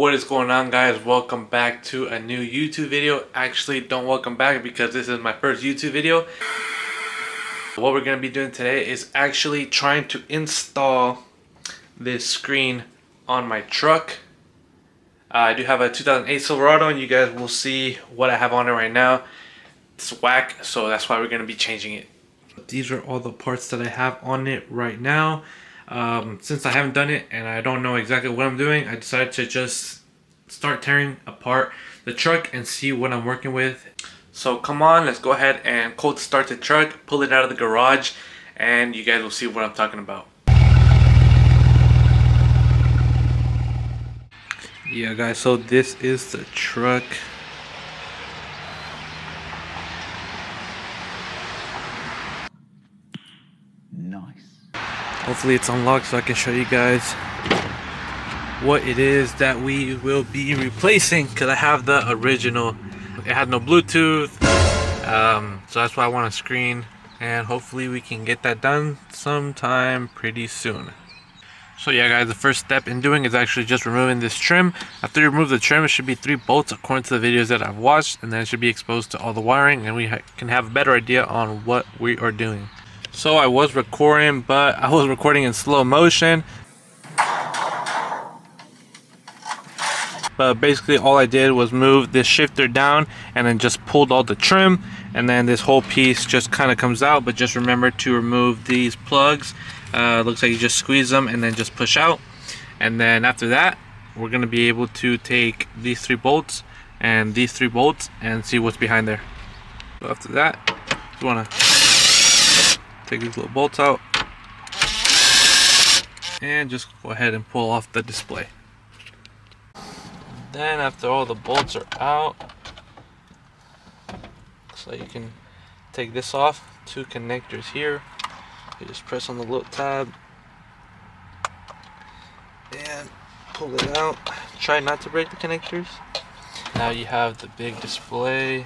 What is going on, guys? Welcome back to a new YouTube video. Actually, don't welcome back because this is my first YouTube video. What we're going to be doing today is actually trying to install this screen on my truck. I do have a 2008 Silverado and you guys will see what I have on it right now. It's whack, so that's why we're going to be changing it. These are all the parts that I have on it right now. Since I haven't done it and I don't know exactly what I'm doing, I decided to just start tearing apart the truck and see what I'm working with. So come on, let's go ahead and cold start the truck, pull it out of the garage, and you guys will see what I'm talking about. Yeah guys, so this is the truck. Hopefully it's unlocked so I can show you guys what it is that we will be replacing, because I have the original. It had no Bluetooth, so that's why I want a screen, and hopefully we can get that done sometime pretty soon. So yeah guys, the first step in doing is actually just removing this trim. After you remove the trim, it should be 3 bolts according to the videos that I've watched, and then it should be exposed to all the wiring, and we can have a better idea on what we are doing. So I was recording, but I was recording in slow motion. But basically all I did was move this shifter down and then just pulled all the trim, and then this whole piece just kind of comes out. But just remember to remove these plugs. Looks like you just squeeze them and then just push out. And then after that, we're going to be able to take these 3 bolts and these 3 bolts and see what's behind there. So after that, you want to take these little bolts out and just go ahead and pull off the display. Then after all the bolts are out, so you can take this off. 2 connectors here. You just press on the little tab and pull it out. Try not to break the connectors. Now you have the big display.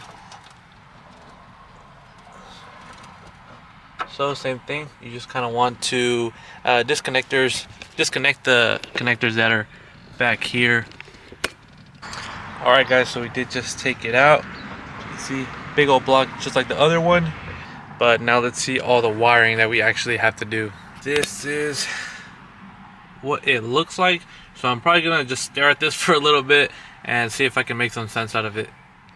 So same thing, you just kind of want to disconnect the connectors that are back here. Alright guys, so we did just take it out. You see, big old block just like the other one. But now let's see all the wiring that we actually have to do. This is what it looks like. So I'm probably gonna just stare at this for a little bit and see if I can make some sense out of it.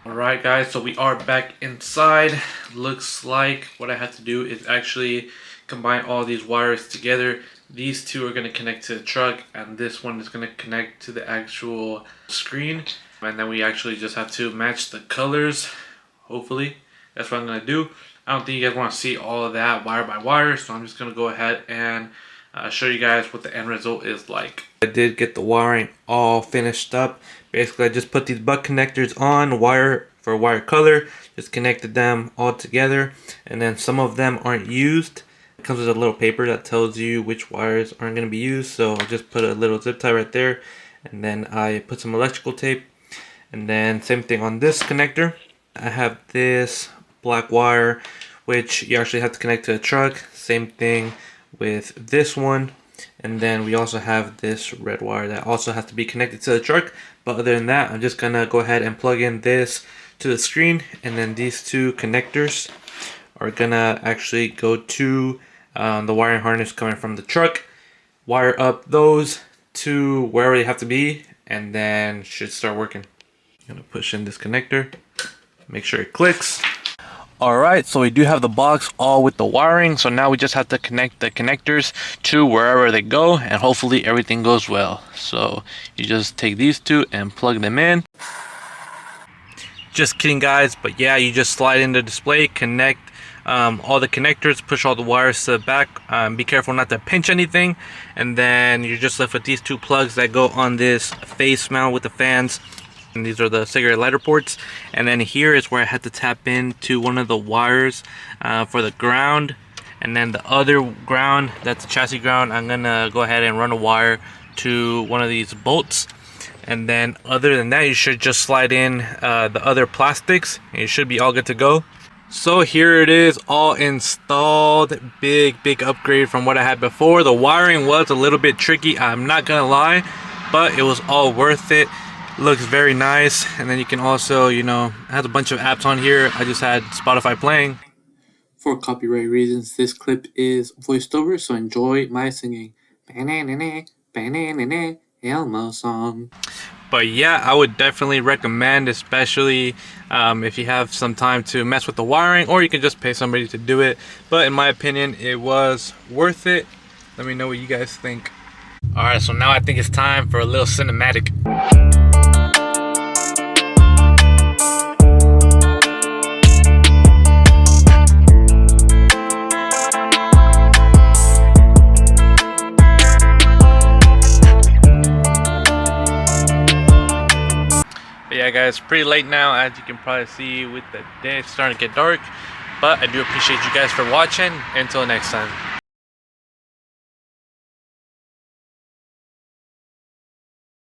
Alright guys, so we are back inside. Looks like what I had to do is actually combine all these wires together. These 2 are going to connect to the truck, and this one is going to connect to the actual screen. And then we actually just have to match the colors, hopefully. That's what I'm going to do. I don't think you guys want to see all of that wire by wire, so I'm just going to go ahead and show you guys what the end result is like. I did get the wiring all finished up. Basically, I just put these butt connectors on, wire for wire color, just connected them all together, and then some of them aren't used. It comes with a little paper that tells you which wires aren't going to be used, so I just put a little zip tie right there, and then I put some electrical tape. And then same thing on this connector. I have this black wire, which you actually have to connect to the truck. Same thing with this one. And then we also have this red wire that also has to be connected to the truck. But other than that, I'm just gonna go ahead and plug in this to the screen, and then these 2 connectors are gonna actually go to the wiring harness coming from the truck. Wire up those to wherever they have to be, and then should start working. I'm gonna push in this connector, make sure it clicks. Alright, so we do have the box all with the wiring, so now we just have to connect the connectors to wherever they go, and hopefully everything goes well. So you just take these 2 and plug them in. Just kidding guys, but yeah, you just slide in the display, connect all the connectors, push all the wires to the back. Be careful not to pinch anything, and then you're just left with these 2 plugs that go on this face mount with the fans. And these are the cigarette lighter ports. And then here is where I had to tap into one of the wires for the ground. And then the other ground, that's the chassis ground, I'm gonna go ahead and run a wire to one of these bolts. And then other than that, you should just slide in the other plastics and you should be all good to go. So here it is, all installed. Big upgrade from what I had before. The wiring was a little bit tricky, I'm not gonna lie, but it was all worth it. Looks very nice, and then you can also, you know, it has a bunch of apps on here. I just had Spotify playing. For copyright reasons, this clip is voiced over, so enjoy my singing. Elmo song. But yeah, I would definitely recommend, especially if you have some time to mess with the wiring, or you can just pay somebody to do it. But in my opinion, it was worth it. Let me know what you guys think. Alright, so now I think it's time for a little cinematic. But yeah guys, pretty late now, as you can probably see with the day starting to get dark. But I do appreciate you guys for watching. Until next time.